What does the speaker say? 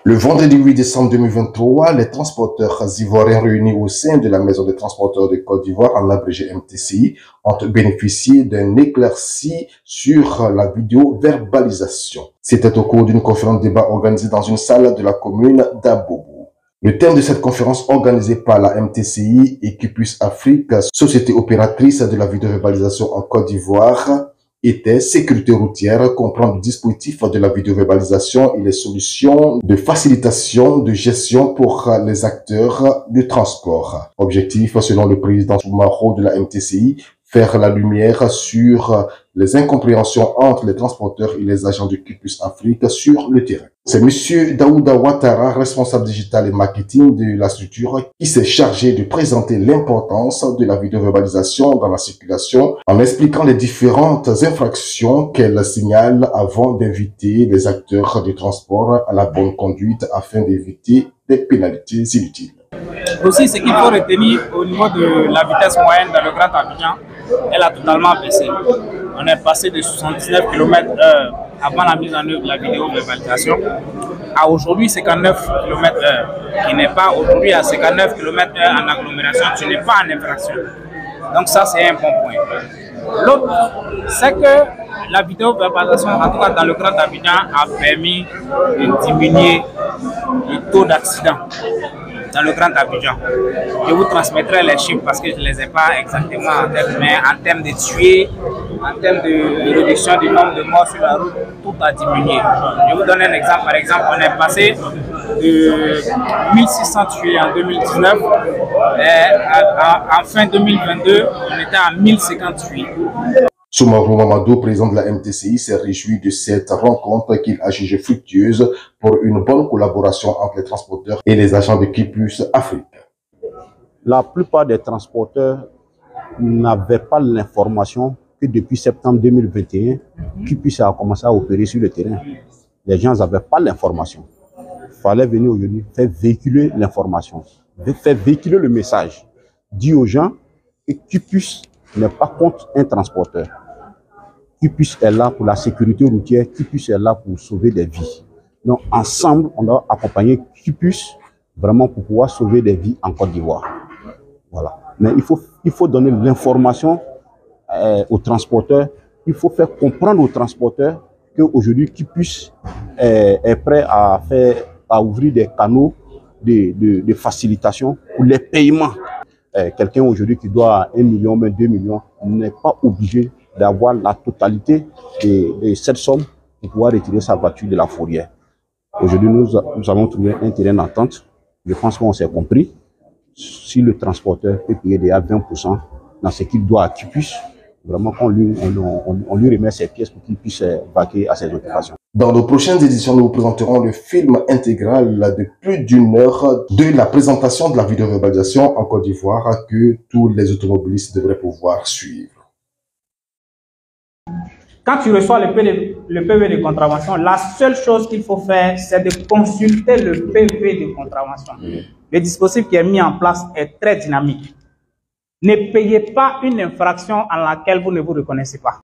Le vendredi 8 décembre 2023, les transporteurs ivoiriens réunis au sein de la Maison des transporteurs de Côte d'Ivoire, en abrégé MTCI, ont bénéficié d'un éclairci sur la vidéo-verbalisation. C'était au cours d'une conférence de débat organisée dans une salle de la commune d'Abobo. Le thème de cette conférence organisée par la MTCI et Equipus Afrique, société opératrice de la vidéo-verbalisation en Côte d'Ivoire, était sécurité routière, comprendre le dispositif de la vidéo-verbalisation et les solutions de facilitation de gestion pour les acteurs du transport. Objectif, selon le président Soumaro de la MTCI, faire la lumière sur les incompréhensions entre les transporteurs et les agents de Equipus Afrique sur le terrain. C'est M. Daouda Ouattara, responsable digital et marketing de la structure, qui s'est chargé de présenter l'importance de la vidéo-verbalisation dans la circulation en expliquant les différentes infractions qu'elle signale avant d'inviter les acteurs du transport à la bonne conduite afin d'éviter des pénalités inutiles. Aussi, ce qu'il faut retenir au niveau de la vitesse moyenne dans le Grand Abidjan, elle a totalement baissé. On est passé de 79 km/h avant la mise en œuvre de la vidéo-verbalisation à aujourd'hui 59 km/h. Qui n'est pas aujourd'hui à 59 km/h en agglomération, tu n'es pas en infraction. Donc ça, c'est un bon point. L'autre, c'est que la vidéo-verbalisation, en tout cas dans le Grand Abidjan, a permis de diminuer le taux d'accident dans le Grand Abidjan. Je vous transmettrai les chiffres parce que je ne les ai pas exactement en tête, mais en termes de tués, en termes de réduction du nombre de morts sur la route, tout a diminué. Je vous donne un exemple. Par exemple, on est passé de 1600 tués en 2019 et en fin 2022, on était à 1050 tués. Soumarou Mamadou, président de la MTCI, s'est réjoui de cette rencontre qu'il a jugée fructueuse pour une bonne collaboration entre les transporteurs et les agents de Equipus Afrique. La plupart des transporteurs n'avaient pas l'information que depuis septembre 2021, Equipus a commencé à opérer sur le terrain. Les gens n'avaient pas l'information. Il fallait venir aujourd'hui faire véhiculer l'information, faire véhiculer le message. Dire aux gens que Equipus n'est pas contre un transporteur. Equipus est là pour la sécurité routière, Equipus est là pour sauver des vies. Donc ensemble, on doit accompagner Equipus vraiment pour pouvoir sauver des vies en Côte d'Ivoire. Voilà. Mais il faut donner l'information aux transporteurs, il faut faire comprendre aux transporteurs qu'aujourd'hui Equipus est prêt à ouvrir des canaux de facilitation pour les paiements. Quelqu'un aujourd'hui qui doit 1 million, même 2 millions, n'est pas obligé d'avoir la totalité de cette somme pour pouvoir retirer sa voiture de la fourrière. Aujourd'hui, nous avons trouvé un terrain d'entente. Je pense qu'on s'est compris. Si le transporteur peut payer déjà 20% dans ce qu'il doit à Equipus, vraiment on lui remet ses pièces pour qu'il puisse vaquer à ses occupations. Dans nos prochaines éditions, nous vous présenterons le film intégral de plus d'une heure de la présentation de la vidéo-verbalisation en Côte d'Ivoire que tous les automobilistes devraient pouvoir suivre. Quand tu reçois le PV de contravention, la seule chose qu'il faut faire, c'est de consulter le PV de contravention. Le dispositif qui est mis en place est très dynamique. Ne payez pas une infraction en laquelle vous ne vous reconnaissez pas.